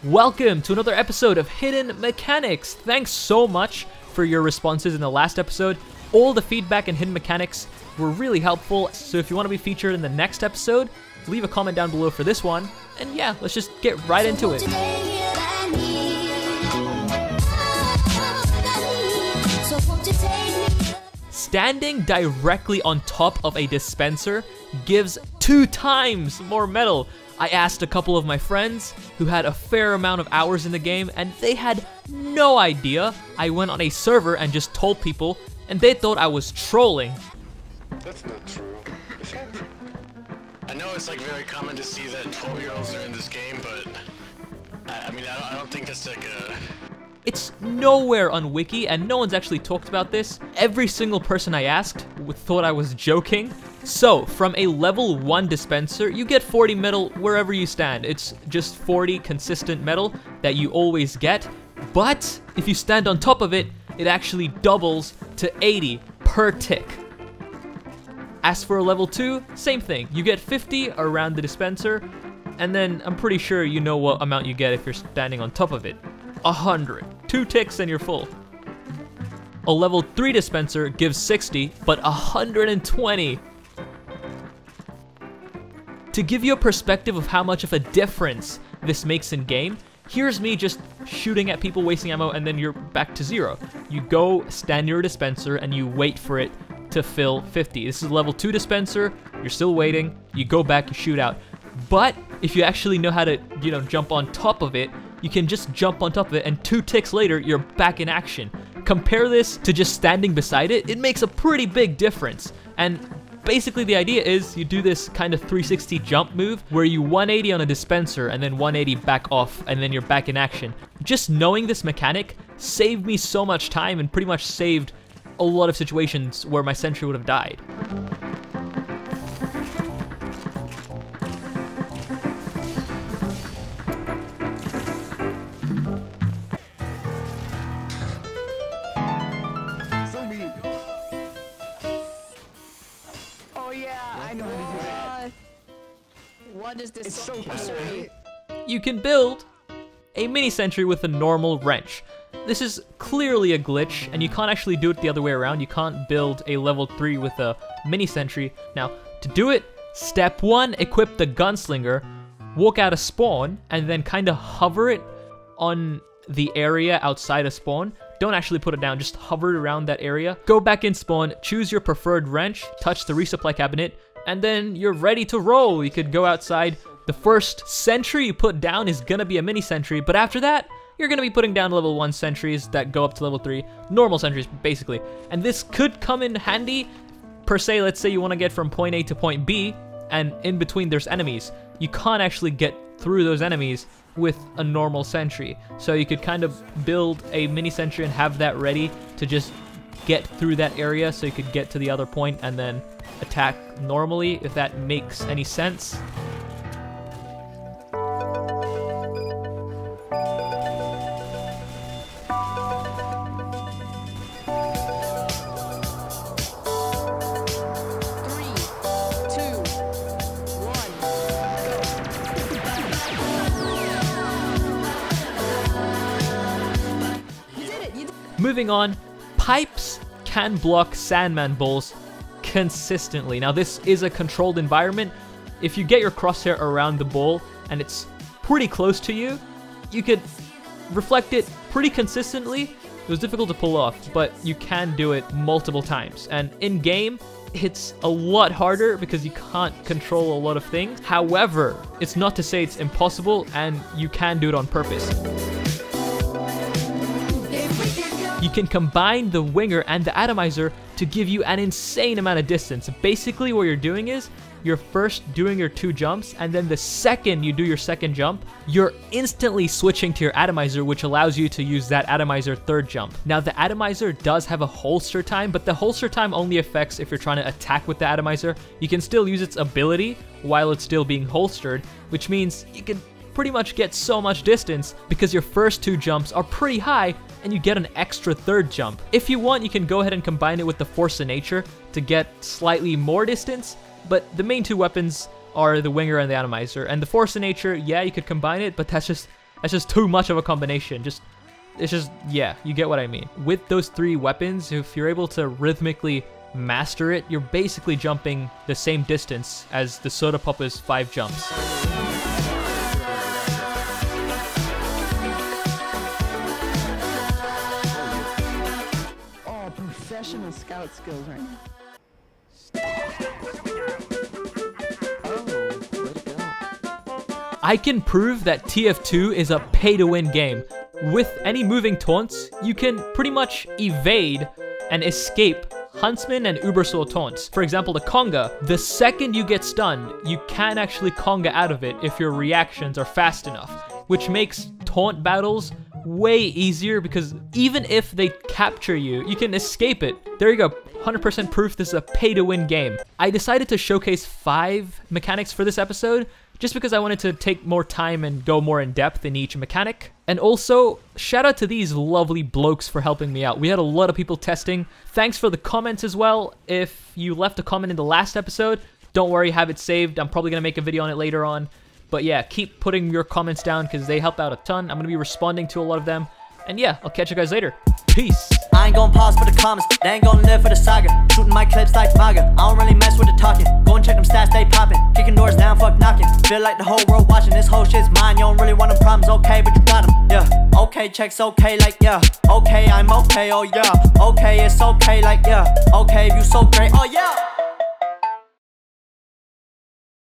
Welcome to another episode of Hidden Mechanics. Thanks so much for your responses in the last episode. All the feedback and hidden mechanics were really helpful, so if you want to be featured in the next episode, leave a comment down below for this one. And yeah, let's just get right into it. Standing directly on top of a dispenser gives 2 times more metal. I asked a couple of my friends who had a fair amount of hours in the game, and they had no idea. I went on a server and just told people, and they thought I was trolling. That's not true. Is it? I know it's like very common to see that 12-year-olds are in this game, but I don't think that's like a... It's nowhere on Wiki, and no one's actually talked about this. Every single person I asked thought I was joking. So, from a level 1 dispenser, you get 40 metal wherever you stand. It's just 40 consistent metal that you always get. But, if you stand on top of it, it actually doubles to 80 per tick. As for a level 2, same thing. You get 50 around the dispenser, and then I'm pretty sure you know what amount you get if you're standing on top of it. 100. 2 ticks and you're full. A level 3 dispenser gives 60, but 120. To give you a perspective of how much of a difference this makes in game, here's me just shooting at people, wasting ammo, and then you're back to 0. You go stand near a dispenser and you wait for it to fill 50. This is a level 2 dispenser, you're still waiting, you go back, you shoot out. But if you actually know how to, jump on top of it, you can just jump on top of it, and 2 ticks later, you're back in action. Compare this to just standing beside it, it makes a pretty big difference. And basically the idea is you do this kind of 360 jump move where you 180 on a dispenser and then 180 back off, and then you're back in action. Just knowing this mechanic saved me so much time and pretty much saved a lot of situations where my sentry would have died. What is this? It's so cool. You can build a mini sentry with a normal wrench. This is clearly a glitch, and you can't actually do it the other way around. You can't build a level 3 with a mini sentry. Now, to do it, step 1, equip the gunslinger, walk out of spawn, and then kind of hover it on the area outside of spawn. Don't actually put it down, just hover it around that area. Go back in spawn, choose your preferred wrench, touch the resupply cabinet, and then you're ready to roll. You could go outside. The first sentry you put down is gonna be a mini sentry, but after that, you're gonna be putting down level 1 sentries that go up to level 3, normal sentries basically. And this could come in handy, per se. Let's say you wanna get from point A to point B, and in between there's enemies. You can't actually get through those enemies with a normal sentry. So you could kind of build a mini sentry and have that ready to just get through that area so you could get to the other point and then attack normally, if that makes any sense. Moving on, pipes can block Sandman balls consistently. Now this is a controlled environment. If you get your crosshair around the ball and it's pretty close to you, you could reflect it pretty consistently. It was difficult to pull off, but you can do it multiple times. And in game, it's a lot harder because you can't control a lot of things. However, it's not to say it's impossible, and you can do it on purpose. You can combine the winger and the atomizer to give you an insane amount of distance. Basically what you're doing is, you're first doing your 2 jumps, and then the second you do your second jump, you're instantly switching to your atomizer, which allows you to use that atomizer 3rd jump. Now the atomizer does have a holster time, but the holster time only affects if you're trying to attack with the atomizer. You can still use its ability while it's still being holstered, which means you can pretty much get so much distance because your first 2 jumps are pretty high and you get an extra 3rd jump. If you want, you can go ahead and combine it with the Force of Nature to get slightly more distance, but the main 2 weapons are the Winger and the Atomizer. And the Force of Nature, yeah, you could combine it, but that's just That's just too much of a combination. It's just, yeah, you get what I mean. With those 3 weapons, if you're able to rhythmically master it, you're basically jumping the same distance as the Soda Popper's 5 jumps. Oh, professional scout skills right now. I can prove that TF2 is a pay-to-win game. With any moving taunts, you can pretty much evade and escape Huntsman and Ubersoul taunts. For example, the conga. The second you get stunned, you can actually conga out of it if your reactions are fast enough, which makes taunt battles way easier because even if they capture you, you can escape it. There you go, 100% proof this is a pay-to-win game. I decided to showcase 5 mechanics for this episode just because I wanted to take more time and go more in depth in each mechanic. And also, shout out to these lovely blokes for helping me out. We had a lot of people testing. Thanks for the comments as well. If you left a comment in the last episode, don't worry, have it saved. I'm probably gonna make a video on it later on. But yeah, keep putting your comments down because they help out a ton. I'm gonna be responding to a lot of them. And yeah, I'll catch you guys later. Peace. I ain't gon' pause for the comments, they ain't gon' live for the saga. Shooting my clips like MAGA, I don't really mess with the talking. Go and check them stats, they poppin'. Kicking doors down, fuck knocking. Feel like the whole world watching, this whole shit's mine. You don't really want them problems, okay, but you got them, yeah. Okay, checks okay, like yeah. Okay, I'm okay, oh yeah. Okay, it's okay, like yeah. Okay, if you so great, oh yeah.